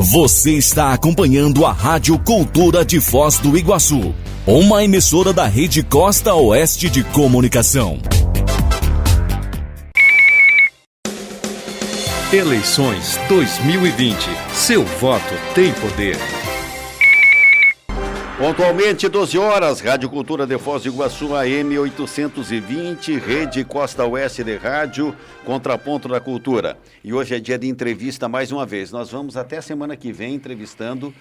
Você está acompanhando a Rádio Cultura de Foz do Iguaçu, uma emissora da Rede Costa Oeste de Comunicação. Eleições 2020. Seu voto tem poder. Pontualmente, 12 horas, Rádio Cultura de Foz do Iguaçu, AM 820, Rede Costa Oeste de Rádio, Contraponto da Cultura. E hoje é dia de entrevista mais uma vez. Nós vamos até semana que vem entrevistando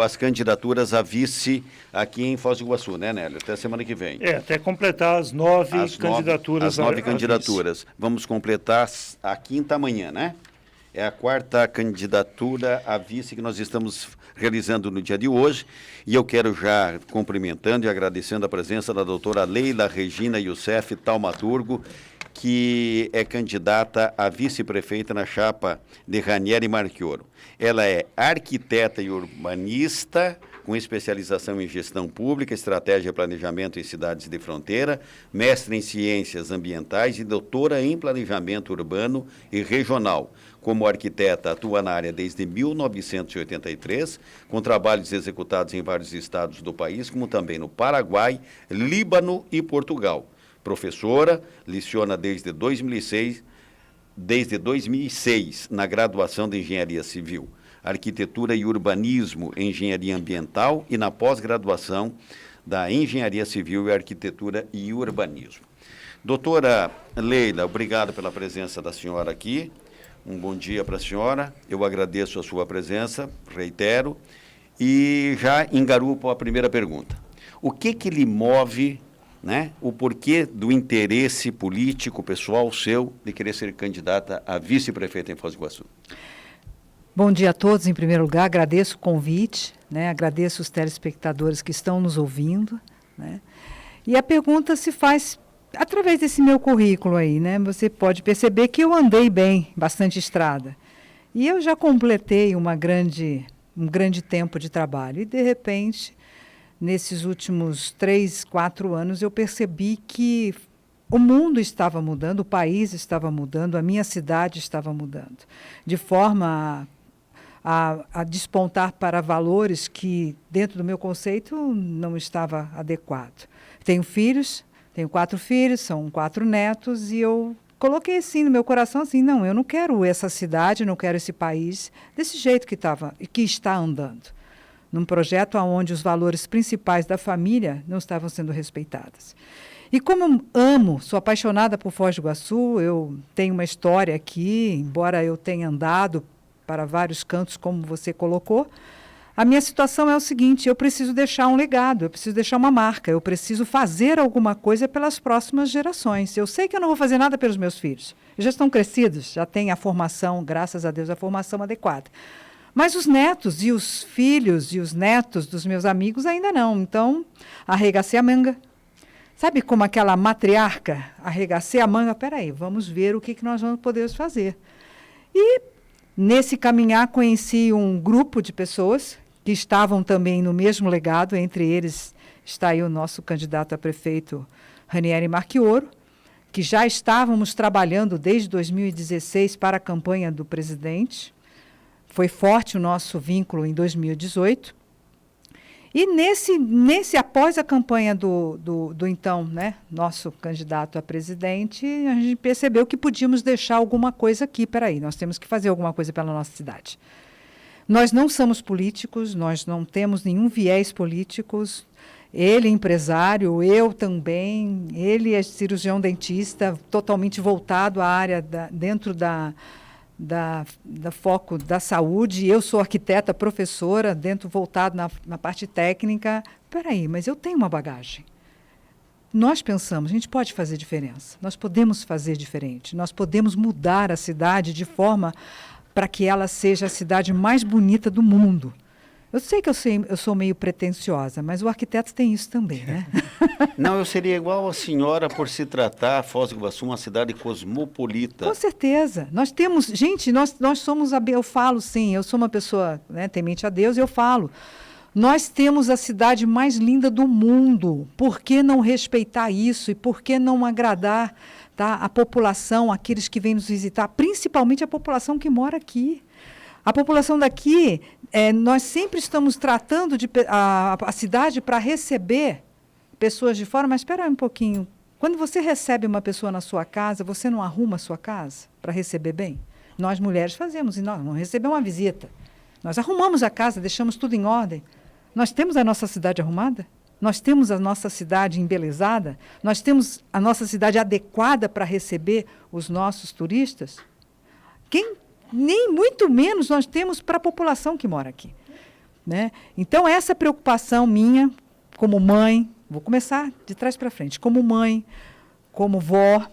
as candidaturas a vice aqui em Foz do Iguaçu, né, Nélio? Até semana que vem. Até completar as nove candidaturas. As nove candidaturas. Vamos completar a quinta amanhã, né? É a quarta candidatura a vice que nós estamos realizando no dia de hoje. E eu quero já cumprimentando e agradecendo a presença da doutora Leila Regina Youssef Taumaturgo, que é candidata a vice-prefeita na chapa de Ranieri Marchioro. Ela é arquiteta e urbanista, com especialização em gestão pública, estratégia e planejamento em cidades de fronteira, mestre em ciências ambientais e doutora em planejamento urbano e regional. Como arquiteta, atua na área desde 1983, com trabalhos executados em vários estados do país, como também no Paraguai, Líbano e Portugal. Professora, leciona desde 2006 na graduação de Engenharia Civil, Arquitetura e Urbanismo, Engenharia Ambiental e na pós-graduação da Engenharia Civil e Arquitetura e Urbanismo. Doutora Leila, obrigado pela presença da senhora aqui. Um bom dia para a senhora. Eu agradeço a sua presença, reitero, e já engarupo a primeira pergunta. O que lhe move, né, o porquê do interesse político pessoal seu de querer ser candidata a vice-prefeita em Foz do Iguaçu? Bom dia a todos, em primeiro lugar, agradeço o convite, né, agradeço os telespectadores que estão nos ouvindo, né, e a pergunta se faz através desse meu currículo aí, né, você pode perceber que eu andei bem, bastante estrada, e eu já completei um grande tempo de trabalho, e de repente, nesses últimos 3, 4 anos, eu percebi que o mundo estava mudando, o país estava mudando, a minha cidade estava mudando, de forma a despontar para valores que, dentro do meu conceito, não estava adequado. Tenho 4 filhos, são 4 netos, e eu coloquei assim no meu coração, assim, não, eu não quero essa cidade, não quero esse país desse jeito que está andando, num projeto onde os valores principais da família não estavam sendo respeitados. E como eu sou apaixonada por Foz do Iguaçu, eu tenho uma história aqui, embora eu tenha andado para vários cantos, como você colocou, a minha situação é o seguinte, eu preciso deixar um legado, eu preciso deixar uma marca, eu preciso fazer alguma coisa pelas próximas gerações. Eu sei que eu não vou fazer nada pelos meus filhos, eles já estão crescidos, já têm a formação, graças a Deus, a formação adequada. Mas os netos e os filhos e os netos dos meus amigos ainda não, então arregacei a manga. Sabe como aquela matriarca, arregacei a manga, peraí, vamos ver o que nós vamos poder fazer. E nesse caminhar conheci um grupo de pessoas que estavam também no mesmo legado, entre eles está aí o nosso candidato a prefeito, Ranieri Marchioro, que já estávamos trabalhando desde 2016 para a campanha do presidente. Foi forte o nosso vínculo em 2018. E após a campanha do então, né, nosso candidato a presidente, a gente percebeu que podíamos deixar alguma coisa aqui. Peraí, nós temos que fazer alguma coisa pela nossa cidade. Nós não somos políticos, nós não temos nenhum viés políticos. Ele é empresário, eu também. Ele é cirurgião dentista, totalmente voltado à área dentro da foco da saúde. Eu sou arquiteta, professora, voltado na parte técnica. Peraí, mas eu tenho uma bagagem. Nós pensamos, a gente pode fazer diferença, nós podemos fazer diferente, nós podemos mudar a cidade de forma para que ela seja a cidade mais bonita do mundo. Eu sei que eu sou meio pretensiosa, mas o arquiteto tem isso também, né? Não, eu seria igual a senhora por se tratar Foz do Iguaçu uma cidade cosmopolita. Com certeza. Nós temos, gente, nós somos, eu falo sim, eu sou uma pessoa, né, temente a Deus, eu falo, nós temos a cidade mais linda do mundo. Por que não respeitar isso e por que não agradar, tá, a população, aqueles que vêm nos visitar, principalmente a população que mora aqui? A população daqui, nós sempre estamos tratando a cidade para receber pessoas de fora, mas espera aí um pouquinho. Quando você recebe uma pessoa na sua casa, você não arruma a sua casa para receber bem? Nós, mulheres, fazemos, e nós vamos receber uma visita. Nós arrumamos a casa, deixamos tudo em ordem. Nós temos a nossa cidade arrumada? Nós temos a nossa cidade embelezada? Nós temos a nossa cidade adequada para receber os nossos turistas? Nem muito menos nós temos para a população que mora aqui, né? Então, essa preocupação minha, como mãe, vou começar de trás para frente, como mãe, como vó,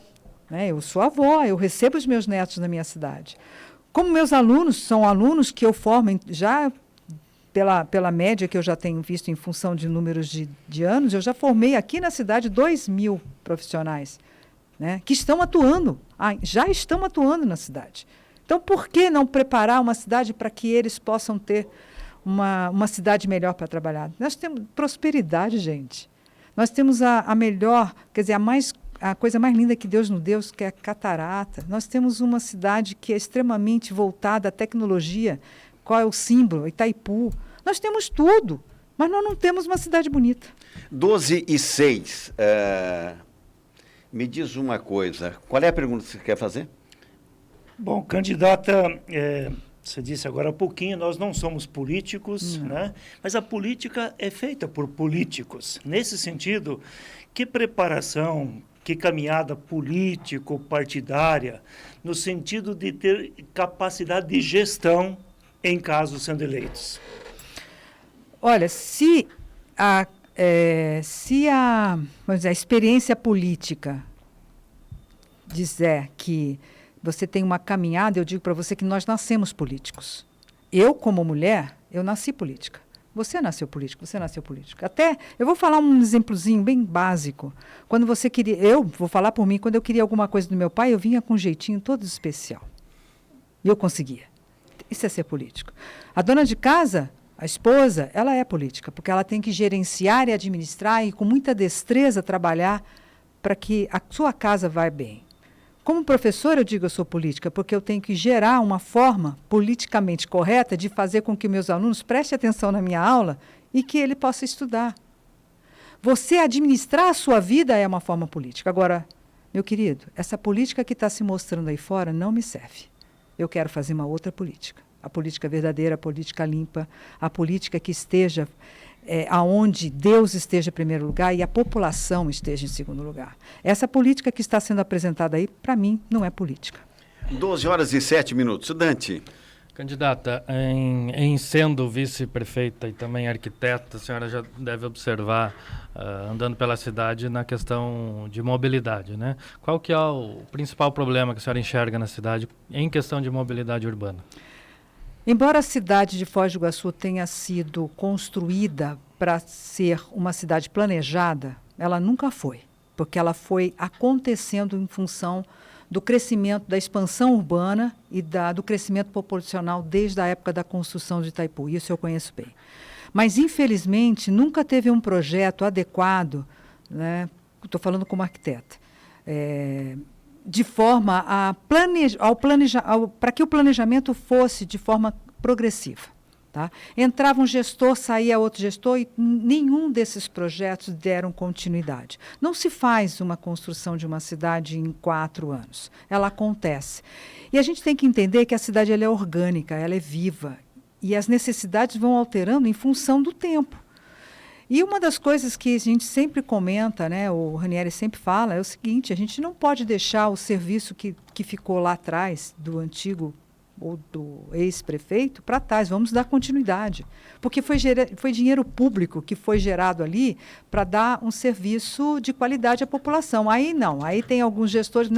né? Eu sou avó, eu recebo os meus netos na minha cidade. Como meus alunos são alunos que eu formo já pela média que eu já tenho visto em função de números de anos, eu já formei aqui na cidade 2.000 profissionais, né, que estão atuando, já estão atuando na cidade. Então, por que não preparar uma cidade para que eles possam ter uma cidade melhor para trabalhar? Nós temos prosperidade, gente. Nós temos a melhor, quer dizer, a coisa mais linda que Deus nos deu, que é a catarata. Nós temos uma cidade que é extremamente voltada à tecnologia. Qual é o símbolo? Itaipu. Nós temos tudo, mas nós não temos uma cidade bonita. 12:06. Me diz uma coisa. Qual é a pergunta que você quer fazer? Bom, candidata, você disse agora há pouquinho, nós não somos políticos, né? Mas a política é feita por políticos. Nesse sentido, que preparação, que caminhada político-partidária, no sentido de ter capacidade de gestão em caso sendo eleitos? Olha, se a experiência política dizer que você tem uma caminhada, eu digo para você que nós nascemos políticos. Eu, como mulher, eu nasci política. Você nasceu político, você nasceu político. Até, eu vou falar um exemplozinho bem básico. Quando você queria, eu vou falar por mim, quando eu queria alguma coisa do meu pai, eu vinha com um jeitinho todo especial. E eu conseguia. Isso é ser político. A dona de casa, a esposa, ela é política, porque ela tem que gerenciar e administrar e com muita destreza trabalhar para que a sua casa vá bem. Como professora, eu digo eu sou política, porque eu tenho que gerar uma forma politicamente correta de fazer com que meus alunos prestem atenção na minha aula e que ele possa estudar. Você administrar a sua vida é uma forma política. Agora, meu querido, essa política que está se mostrando aí fora não me serve. Eu quero fazer uma outra política. A política verdadeira, a política limpa, a política que esteja aonde Deus esteja em primeiro lugar e a população esteja em segundo lugar. Essa política que está sendo apresentada aí, para mim, não é política. 12:07. Dante. Candidata, em sendo vice-prefeita e também arquiteta, a senhora já deve observar, andando pela cidade, na questão de mobilidade, né? Qual que é o principal problema que a senhora enxerga na cidade em questão de mobilidade urbana? Embora a cidade de Foz do Iguaçu tenha sido construída para ser uma cidade planejada, ela nunca foi, porque ela foi acontecendo em função do crescimento, da expansão urbana e do crescimento populacional desde a época da construção de Itaipu. Isso eu conheço bem. Mas, infelizmente, nunca teve um projeto adequado, né? Estou falando como arquiteta, de forma para que o planejamento fosse de forma progressiva. Tá? Entrava um gestor, saía outro gestor e nenhum desses projetos deram continuidade. Não se faz uma construção de uma cidade em 4 anos. Ela acontece. E a gente tem que entender que a cidade ela é orgânica, ela é viva. E as necessidades vão alterando em função do tempo. E uma das coisas que a gente sempre comenta, né, o Ranieri sempre fala, é o seguinte: a gente não pode deixar o serviço que ficou lá atrás, do antigo ou do ex-prefeito, para trás. Vamos dar continuidade. Porque foi dinheiro público que foi gerado ali para dar um serviço de qualidade à população. Aí não, aí tem alguns gestores,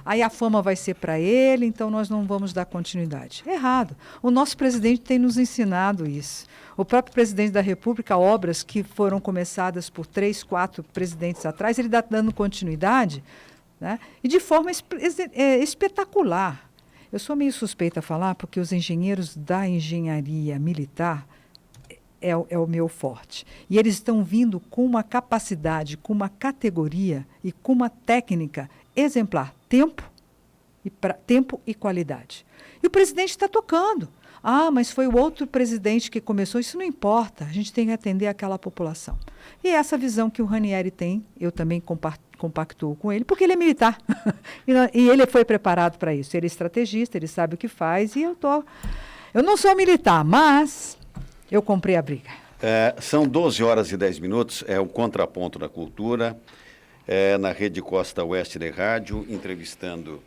aí a fama vai ser para ele, então nós não vamos dar continuidade. Errado. O nosso presidente tem nos ensinado isso. O próprio presidente da República, obras que foram começadas por 3, 4 presidentes atrás, ele está dando continuidade, né? E de forma espetacular. Eu sou meio suspeita a falar, porque os engenheiros da engenharia militar é o meu forte. E eles estão vindo com uma capacidade, com uma categoria e com uma técnica exemplar. Tempo e qualidade. E o presidente está tocando. Ah, mas foi o outro presidente que começou. Isso não importa, a gente tem que atender aquela população. E essa visão que o Ranieri tem, eu também compactuo com ele, porque ele é militar. E ele foi preparado para isso. Ele é estrategista, ele sabe o que faz, e eu não sou militar, mas eu comprei a briga. São 12 horas e 10 minutos, é o Contraponto da Cultura, na Rede Costa Oeste de Rádio, entrevistando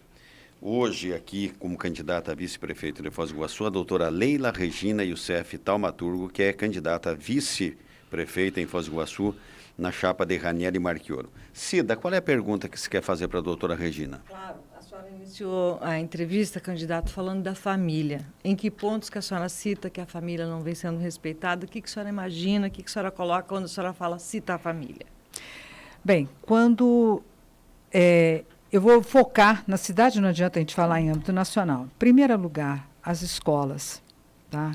hoje aqui como candidata a vice-prefeito de Foz do Iguaçu, a doutora Leila Regina Youssef Taumaturgo, que é candidata a vice-prefeita em Foz do Iguaçu, na chapa de Ranieri Marchioro. Cida, qual é a pergunta que você quer fazer para a doutora Regina? Claro, a senhora iniciou a entrevista, candidato, falando da família. Em que pontos que a senhora cita que a família não vem sendo respeitada? O que a senhora imagina, o que a senhora coloca quando a senhora fala cita a família? Bem, quando eu vou focar na cidade, não adianta a gente falar em âmbito nacional. Em primeiro lugar, as escolas. Tá?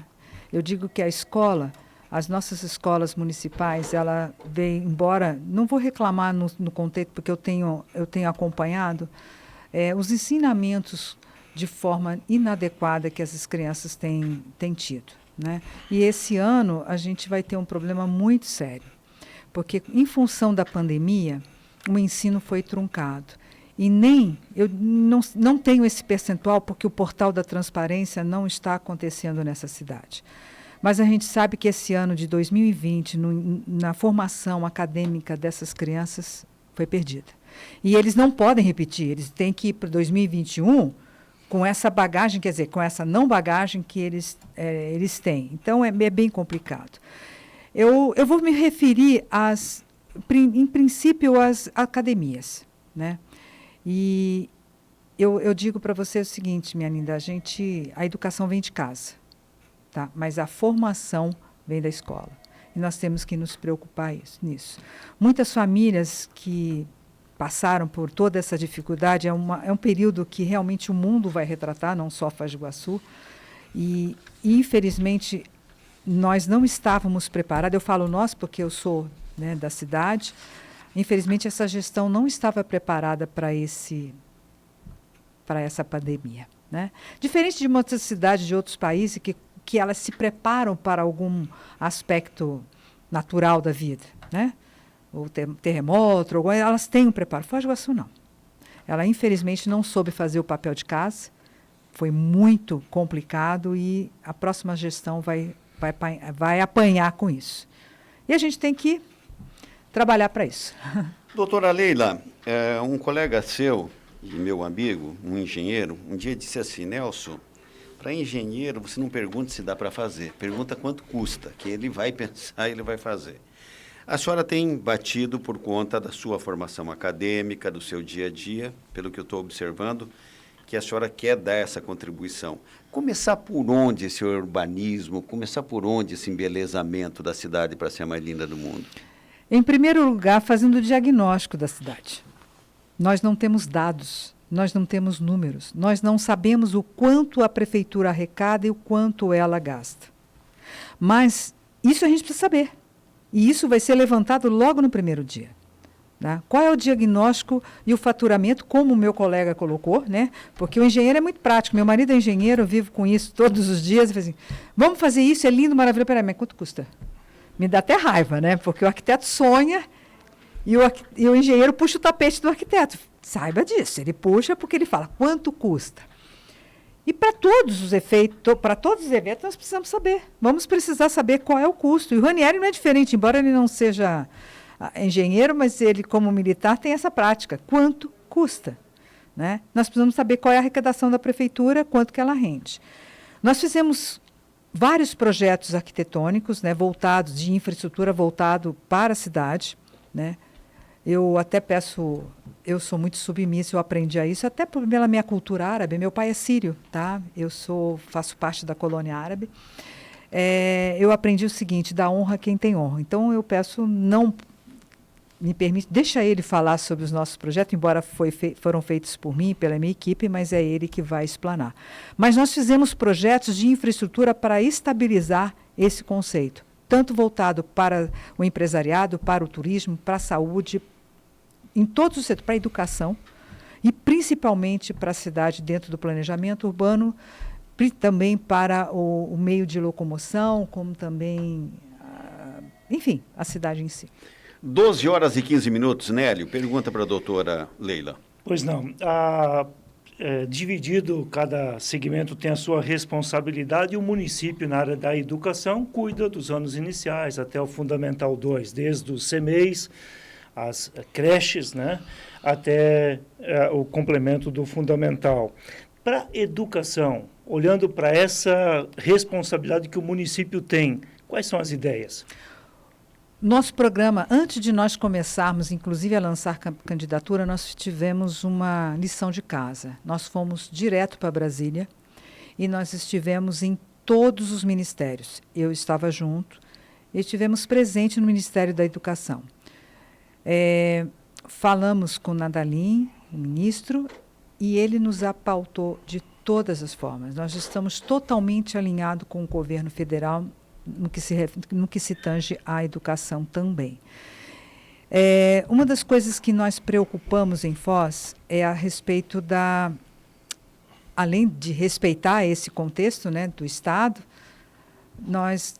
Eu digo que a escola, as nossas escolas municipais, ela vem, embora, não vou reclamar no contexto, porque eu tenho acompanhado, os ensinamentos de forma inadequada que essas crianças têm tido. Né? E esse ano a gente vai ter um problema muito sério, porque em função da pandemia, o ensino foi truncado. E eu não tenho esse percentual, porque o portal da transparência não está acontecendo nessa cidade. Mas a gente sabe que esse ano de 2020, na formação acadêmica dessas crianças, foi perdida. E eles não podem repetir, eles têm que ir para 2021 com essa bagagem, quer dizer, com essa não bagagem que eles têm. Então, é bem complicado. Eu vou me referir, em princípio, às academias. Né? E eu digo para você o seguinte, minha linda, a educação vem de casa, tá? Mas a formação vem da escola. E nós temos que nos preocupar nisso. Muitas famílias que passaram por toda essa dificuldade, é um período que realmente o mundo vai retratar, não só Foz do Iguaçu. E, infelizmente, nós não estávamos preparados. Eu falo nós porque eu sou, né, da cidade. Infelizmente, essa gestão não estava preparada para essa pandemia. Né? Diferente de muitas cidades de outros países que elas se preparam para algum aspecto natural da vida. Né? O terremoto, elas têm um preparo. Foz do Iguaçu, não. Ela, infelizmente, não soube fazer o papel de casa. Foi muito complicado e a próxima gestão vai apanhar com isso. E a gente tem que trabalhar para isso. Doutora Leila, um colega seu e meu amigo, um engenheiro, um dia disse assim, Nelson, para engenheiro você não pergunta se dá para fazer, pergunta quanto custa, que ele vai pensar e ele vai fazer. A senhora tem batido por conta da sua formação acadêmica, do seu dia a dia, pelo que eu estou observando, que a senhora quer dar essa contribuição. Começar por onde esse urbanismo, começar por onde esse embelezamento da cidade para ser a mais linda do mundo? Em primeiro lugar, fazendo o diagnóstico da cidade. Nós não temos dados, nós não temos números, nós não sabemos o quanto a prefeitura arrecada e o quanto ela gasta. Mas isso a gente precisa saber. E isso vai ser levantado logo no primeiro dia. Né? Qual é o diagnóstico e o faturamento, como o meu colega colocou, né? Porque o engenheiro é muito prático. Meu marido é engenheiro, eu vivo com isso todos os dias. Eu falo assim, vamos fazer isso, é lindo, maravilhoso. Peraí, mas quanto custa? Me dá até raiva, né? Porque o arquiteto sonha e o engenheiro puxa o tapete do arquiteto. Saiba disso, ele puxa porque ele fala quanto custa. E para todos os efeitos, para todos os eventos, nós precisamos saber. Vamos precisar saber qual é o custo. E o Ranieri não é diferente, embora ele não seja engenheiro, mas ele, como militar, tem essa prática. Quanto custa? Né? Nós precisamos saber qual é a arrecadação da prefeitura, quanto que ela rende. Nós fizemos vários projetos arquitetônicos, né, voltados, de infraestrutura voltado para a cidade. Né? Eu até peço, eu sou muito submissa, eu aprendi a isso, até pela minha cultura árabe. Meu pai é sírio, tá? Faço parte da colônia árabe. Eu aprendi o seguinte, dá honra a quem tem honra. Então, eu peço, não me permite, deixa ele falar sobre os nossos projetos, embora foram feitos por mim e pela minha equipe, mas é ele que vai explanar. Mas nós fizemos projetos de infraestrutura para estabilizar esse conceito, tanto voltado para o empresariado, para o turismo, para a saúde, em todos os setores, para a educação e principalmente para a cidade dentro do planejamento urbano, também para o meio de locomoção, como também, enfim, a cidade em si. 12 horas e 15 minutos, Nélio. Pergunta para a doutora Leila. Pois não. Dividido, cada segmento tem a sua responsabilidade e o município, na área da educação, cuida dos anos iniciais até o Fundamental 2, desde os CMEIs, as creches, né, até o complemento do fundamental. Para educação, olhando para essa responsabilidade que o município tem, quais são as ideias? Nosso programa, antes de nós começarmos, inclusive, a lançar candidatura, nós tivemos uma lição de casa. Nós fomos direto para Brasília e nós estivemos em todos os ministérios. Eu estava junto e estivemos presentes no Ministério da Educação. Falamos com o Nadalim, o ministro, e ele nos apautou de todas as formas. Nós estamos totalmente alinhados com o governo federal no que se tange à educação também. Uma das coisas que nós preocupamos em Foz é a respeito além de respeitar esse contexto, né, do Estado, nós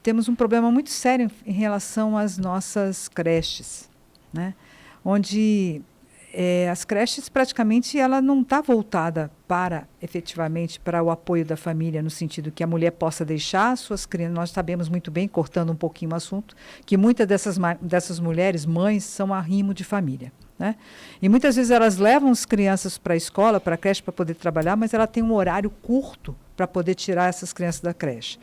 temos um problema muito sério em relação às nossas creches, né, onde as creches praticamente ela não está voltada efetivamente para o apoio da família, no sentido que a mulher possa deixar suas crianças. Nós sabemos muito bem, cortando um pouquinho o assunto, que muitas dessas mulheres, mães, são arrimo de família, né? E muitas vezes elas levam as crianças para a escola, para a creche, para poder trabalhar, mas ela tem um horário curto para poder tirar essas crianças da creche.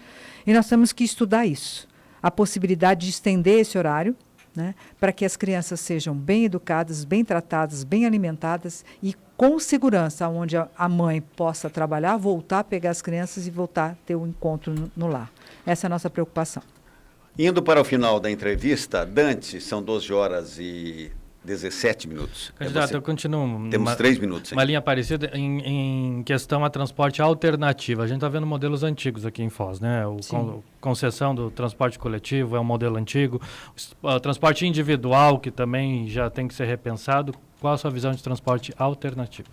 E nós temos que estudar isso, a possibilidade de estender esse horário, né, para que as crianças sejam bem educadas, bem tratadas, bem alimentadas e com segurança, onde a mãe possa trabalhar, voltar a pegar as crianças e voltar a ter um encontro no lar. Essa é a nossa preocupação. Indo para o final da entrevista, Dante, são 12 horas e 17 minutos. Candidato, eu continuo. Temos 3 minutos. Uma linha parecida em questão a transporte alternativo. A gente está vendo modelos antigos aqui em Foz, né? Concessão do transporte coletivo é um modelo antigo. O transporte individual, que também já tem que ser repensado. Qual a sua visão de transporte alternativo?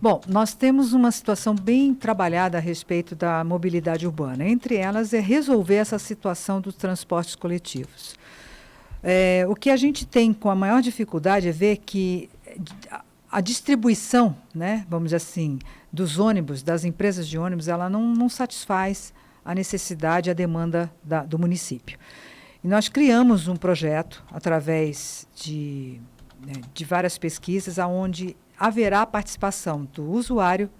Bom, nós temos uma situação bem trabalhada a respeito da mobilidade urbana. Entre elas é resolver essa situação dos transportes coletivos. O que a gente tem com a maior dificuldade é ver que a distribuição, né, vamos dizer assim, dos ônibus, das empresas de ônibus, ela não satisfaz a necessidade, a demanda do município. E nós criamos um projeto através de várias pesquisas, onde haverá a participação do usuário,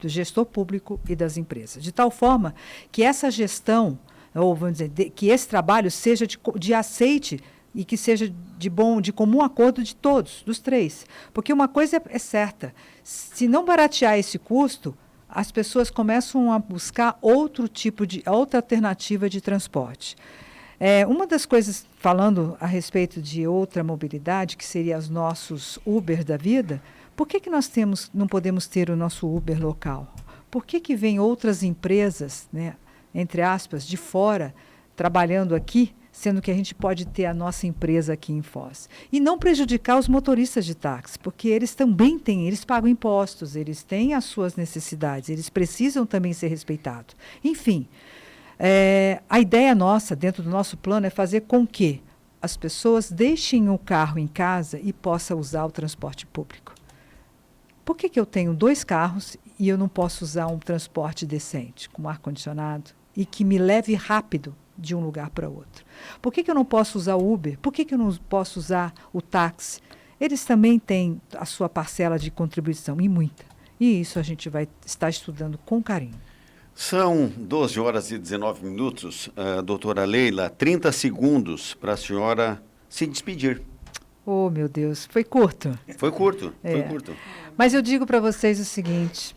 do gestor público e das empresas, de tal forma que essa gestão, ou vamos dizer, que esse trabalho seja de aceite e que seja de comum acordo de todos, dos três. Porque uma coisa é certa, se não baratear esse custo, as pessoas começam a buscar outra alternativa de transporte. Uma das coisas, falando a respeito de outra mobilidade, que seria os nossos Uber da vida, por que nós não podemos ter o nosso Uber local? Por que vem outras empresas, né, entre aspas, de fora, trabalhando aqui, sendo que a gente pode ter a nossa empresa aqui em Foz? E não prejudicar os motoristas de táxi, porque eles também eles pagam impostos, eles têm as suas necessidades, eles precisam também ser respeitados. Enfim, a ideia nossa, dentro do nosso plano, é fazer com que as pessoas deixem o carro em casa e possam usar o transporte público. Por que eu tenho 2 carros e eu não posso usar um transporte decente, com ar-condicionado, e que me leve rápido de um lugar para outro? Por que eu não posso usar o Uber? Por que eu não posso usar o táxi? Eles também têm a sua parcela de contribuição, e muita. E isso a gente vai estar estudando com carinho. São 12 horas e 19 minutos, doutora Leila, 30 segundos para a senhora se despedir. Oh, meu Deus, foi curto. Foi curto, foi curto. Mas eu digo para vocês o seguinte,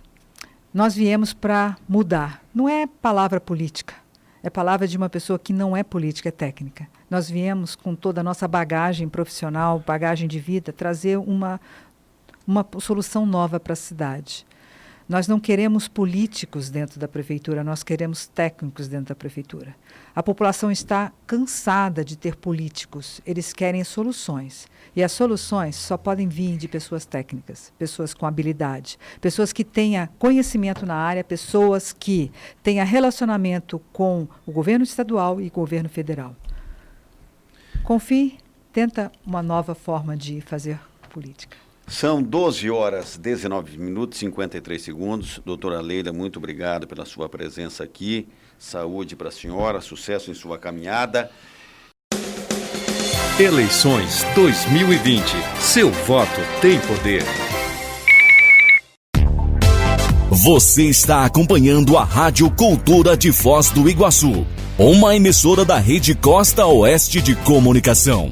nós viemos para mudar. Não é palavra política, é palavra de uma pessoa que não é política, é técnica. Nós viemos com toda a nossa bagagem profissional, bagagem de vida, trazer uma solução nova para a cidade. Nós não queremos políticos dentro da prefeitura, nós queremos técnicos dentro da prefeitura. A população está cansada de ter políticos, eles querem soluções. E as soluções só podem vir de pessoas técnicas, pessoas com habilidade, pessoas que tenham conhecimento na área, pessoas que tenham relacionamento com o governo estadual e o governo federal. Confie, tenta uma nova forma de fazer política. São 12 horas, 19 minutos, 53 segundos. Doutora Leila, muito obrigado pela sua presença aqui. Saúde para a senhora, sucesso em sua caminhada. Eleições 2020. Seu voto tem poder. Você está acompanhando a Rádio Cultura de Foz do Iguaçu, uma emissora da Rede Costa Oeste de Comunicação.